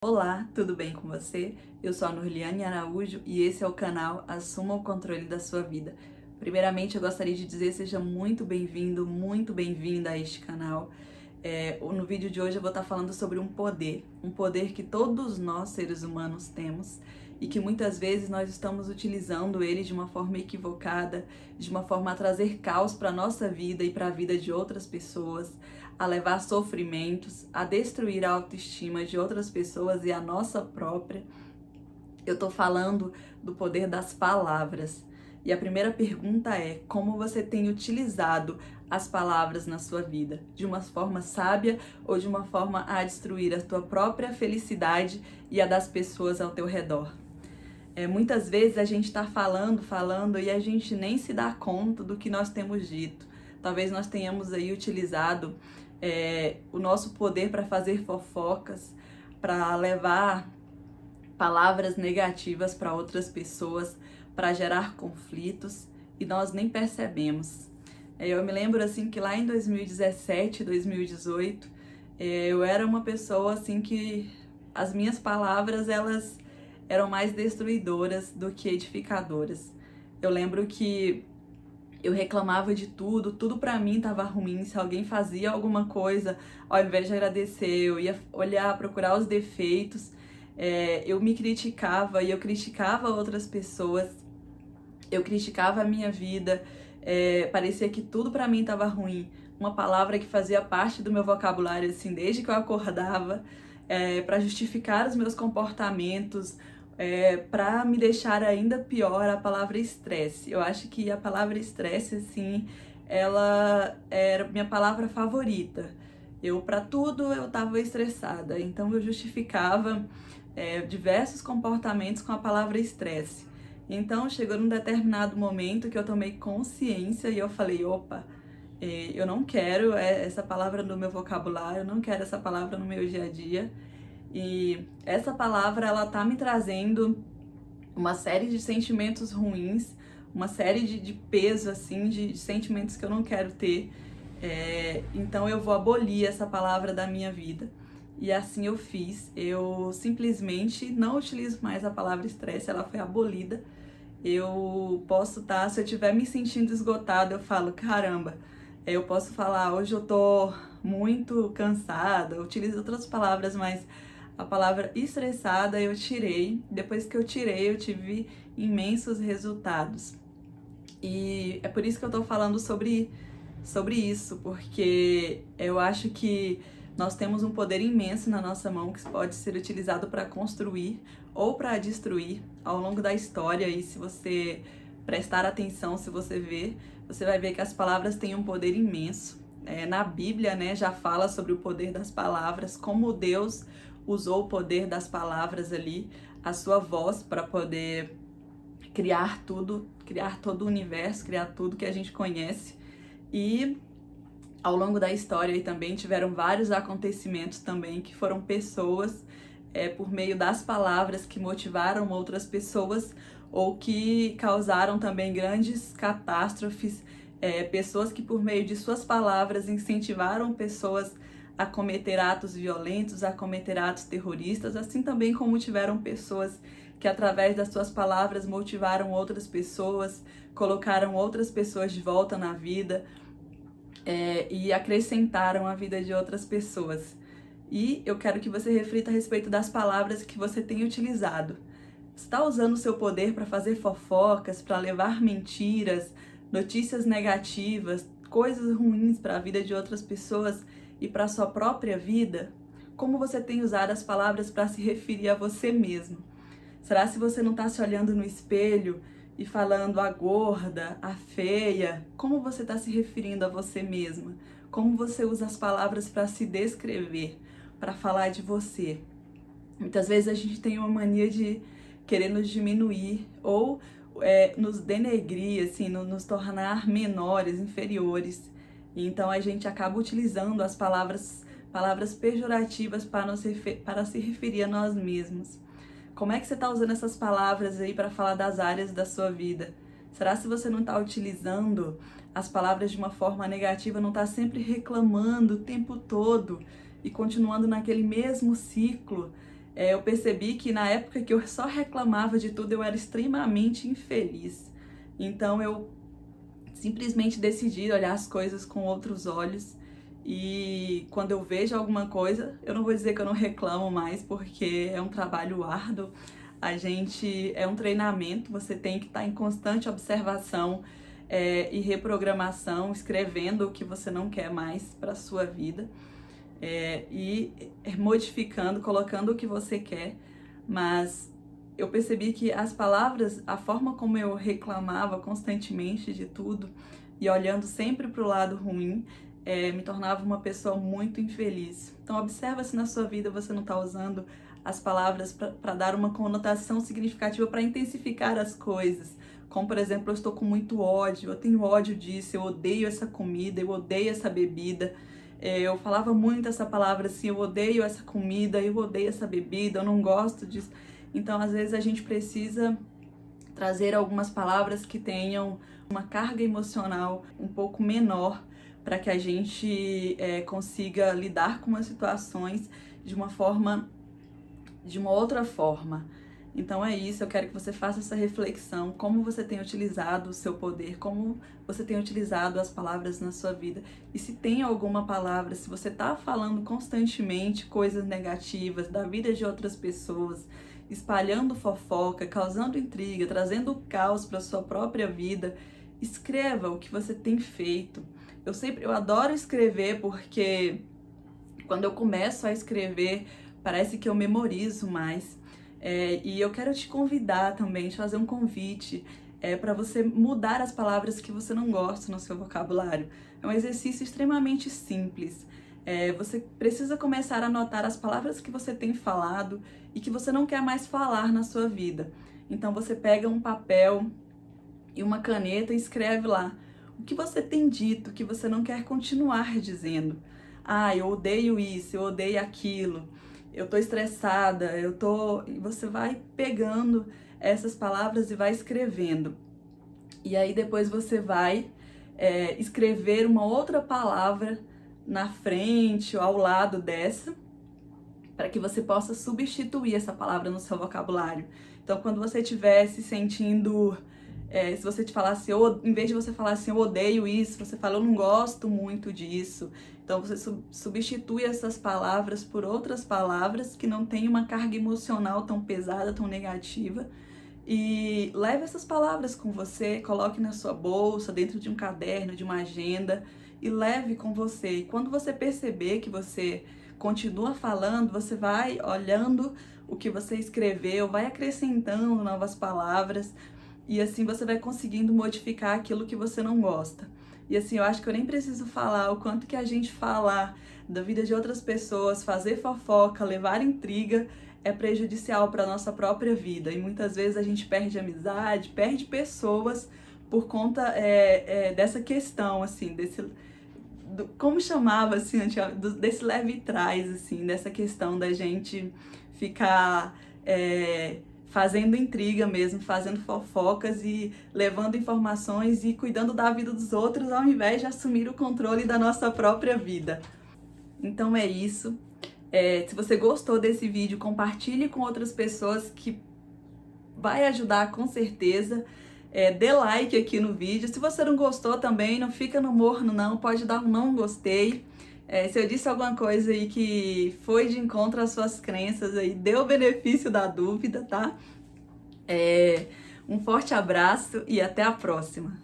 Olá, tudo bem com você? Eu sou a Nurliane Araújo e esse é o canal Assuma o Controle da Sua Vida. Primeiramente, eu gostaria de dizer seja muito bem-vindo, muito bem-vinda a este canal. No vídeo de hoje eu vou estar falando sobre um poder que todos nós, seres humanos, temos e que muitas vezes nós estamos utilizando ele de uma forma equivocada, de uma forma a trazer caos para a nossa vida e para a vida de outras pessoas, a levar sofrimentos, a destruir a autoestima de outras pessoas e a nossa própria. Eu tô falando do poder das palavras. E a primeira pergunta é: como você tem utilizado as palavras na sua vida? De uma forma sábia ou de uma forma a destruir a tua própria felicidade e a das pessoas ao teu redor? Muitas vezes a gente está falando e a gente nem se dá conta do que nós temos dito. Talvez nós tenhamos aí utilizado o nosso poder para fazer fofocas, para levar palavras negativas para outras pessoas, para gerar conflitos e nós nem percebemos. Eu me lembro assim que lá em 2017, 2018, eu era uma pessoa assim que as minhas palavras elas eram mais destruidoras do que edificadoras. Eu lembro que eu reclamava de tudo, tudo pra mim tava ruim. Se alguém fazia alguma coisa, ao invés de agradecer, eu ia olhar, procurar os defeitos. Eu me criticava e eu criticava outras pessoas. Eu criticava a minha vida. Parecia que tudo pra mim tava ruim. Uma palavra que fazia parte do meu vocabulário, assim, desde que eu acordava, para justificar os meus comportamentos, para me deixar ainda pior, a palavra estresse. Eu acho que a palavra estresse, assim, ela era minha palavra favorita. Para tudo, eu tava estressada, então eu justificava diversos comportamentos com a palavra estresse. Então chegou num determinado momento que eu tomei consciência e eu falei, opa, eu não quero essa palavra no meu vocabulário, eu não quero essa palavra no meu dia a dia. E essa palavra, ela tá me trazendo uma série de sentimentos ruins, uma série de peso, assim, de sentimentos que eu não quero ter. Então eu vou abolir essa palavra da minha vida. E assim eu fiz. Eu simplesmente não utilizo mais a palavra estresse, ela foi abolida. Eu posso estar, se eu estiver me sentindo esgotada, eu falo, caramba, eu posso falar, hoje eu tô muito cansada, eu utilizo outras palavras, mas a palavra estressada eu tirei. Depois que eu tirei, eu tive imensos resultados. E é por isso que eu tô falando sobre isso, porque eu acho que nós temos um poder imenso na nossa mão que pode ser utilizado para construir ou para destruir ao longo da história. E se você prestar atenção, se você ver, você vai ver que as palavras têm um poder imenso. Na Bíblia, né, já fala sobre o poder das palavras, como Deus usou o poder das palavras ali, a sua voz, para poder criar tudo, criar todo o universo, criar tudo que a gente conhece. E ao longo da história aí também tiveram vários acontecimentos também que foram pessoas por meio das palavras que motivaram outras pessoas ou que causaram também grandes catástrofes, pessoas que por meio de suas palavras incentivaram pessoas a cometer atos violentos, a cometer atos terroristas, assim também como tiveram pessoas que através das suas palavras motivaram outras pessoas, colocaram outras pessoas de volta na vida, e acrescentaram a vida de outras pessoas. E eu quero que você reflita a respeito das palavras que você tem utilizado. Você está usando o seu poder para fazer fofocas, para levar mentiras, notícias negativas, coisas ruins para a vida de outras pessoas e para a sua própria vida? Como você tem usado as palavras para se referir a você mesmo? Será se você não está se olhando no espelho e falando a gorda, a feia? Como você está se referindo a você mesma? Como você usa as palavras para se descrever, para falar de você? Muitas vezes a gente tem uma mania de querer nos diminuir ou nos denegrir, assim, nos tornar menores, inferiores. Então a gente acaba utilizando as palavras pejorativas para se referir a nós mesmos. Como é que você está usando essas palavras aí para falar das áreas da sua vida? Será se você não está utilizando as palavras de uma forma negativa, não está sempre reclamando o tempo todo e continuando naquele mesmo ciclo eu percebi que na época que eu só reclamava de tudo, eu era extremamente infeliz. Então eu simplesmente decidi olhar as coisas com outros olhos. E quando eu vejo alguma coisa, eu não vou dizer que eu não reclamo mais, porque é um trabalho árduo. É um treinamento, você tem que estar em constante observação e reprogramação, escrevendo o que você não quer mais para a sua vida e modificando, colocando o que você quer. Mas eu percebi que as palavras, a forma como eu reclamava constantemente de tudo e olhando sempre para o lado ruim, me tornava uma pessoa muito infeliz. Então observa se na sua vida você não está usando as palavras para dar uma conotação significativa, para intensificar as coisas. Como, por exemplo, eu estou com muito ódio, eu tenho ódio disso, eu odeio essa comida, eu odeio essa bebida. Eu falava muito essa palavra assim, eu odeio essa comida, eu odeio essa bebida, eu não gosto disso. Então, às vezes, a gente precisa trazer algumas palavras que tenham uma carga emocional um pouco menor, para que a gente consiga lidar com as situações de uma outra forma. Então é isso, eu quero que você faça essa reflexão, como você tem utilizado o seu poder, como você tem utilizado as palavras na sua vida. E se tem alguma palavra, se você está falando constantemente coisas negativas da vida de outras pessoas, espalhando fofoca, causando intriga, trazendo caos para sua própria vida, escreva o que você tem feito. Eu adoro escrever, porque quando eu começo a escrever, parece que eu memorizo mais. E eu quero te convidar também, te fazer um convite para você mudar as palavras que você não gosta no seu vocabulário. É um exercício extremamente simples. Você precisa começar a anotar as palavras que você tem falado e que você não quer mais falar na sua vida. Então você pega um papel e uma caneta e escreve lá o que você tem dito, que você não quer continuar dizendo. Ah, eu odeio isso, eu odeio aquilo, eu tô estressada, E você vai pegando essas palavras e vai escrevendo. E aí depois você vai escrever uma outra palavra na frente ou ao lado dessa, para que você possa substituir essa palavra no seu vocabulário. Então, quando você estiver se sentindo... se você te falasse, em vez de você falar assim, eu odeio isso, você fala, eu não gosto muito disso. Então você substitui essas palavras por outras palavras que não têm uma carga emocional tão pesada, tão negativa. E leve essas palavras com você, coloque na sua bolsa, dentro de um caderno, de uma agenda, e leve com você. E quando você perceber que você continua falando, você vai olhando o que você escreveu, vai acrescentando novas palavras, e assim você vai conseguindo modificar aquilo que você não gosta. E assim, eu acho que eu nem preciso falar o quanto que a gente falar da vida de outras pessoas, fazer fofoca, levar intriga, é prejudicial para a nossa própria vida. E muitas vezes a gente perde amizade, perde pessoas por conta dessa questão, assim, como chamava, assim, desse leve trás, assim, dessa questão da gente ficar... fazendo intriga mesmo, fazendo fofocas e levando informações e cuidando da vida dos outros ao invés de assumir o controle da nossa própria vida. Então é isso. Se você gostou desse vídeo, compartilhe com outras pessoas, que vai ajudar com certeza. Dê like aqui no vídeo. Se você não gostou também, não fica no morno não, pode dar um não gostei. Se eu disse alguma coisa aí que foi de encontro às suas crenças, aí dê o benefício da dúvida, tá? Um forte abraço e até a próxima!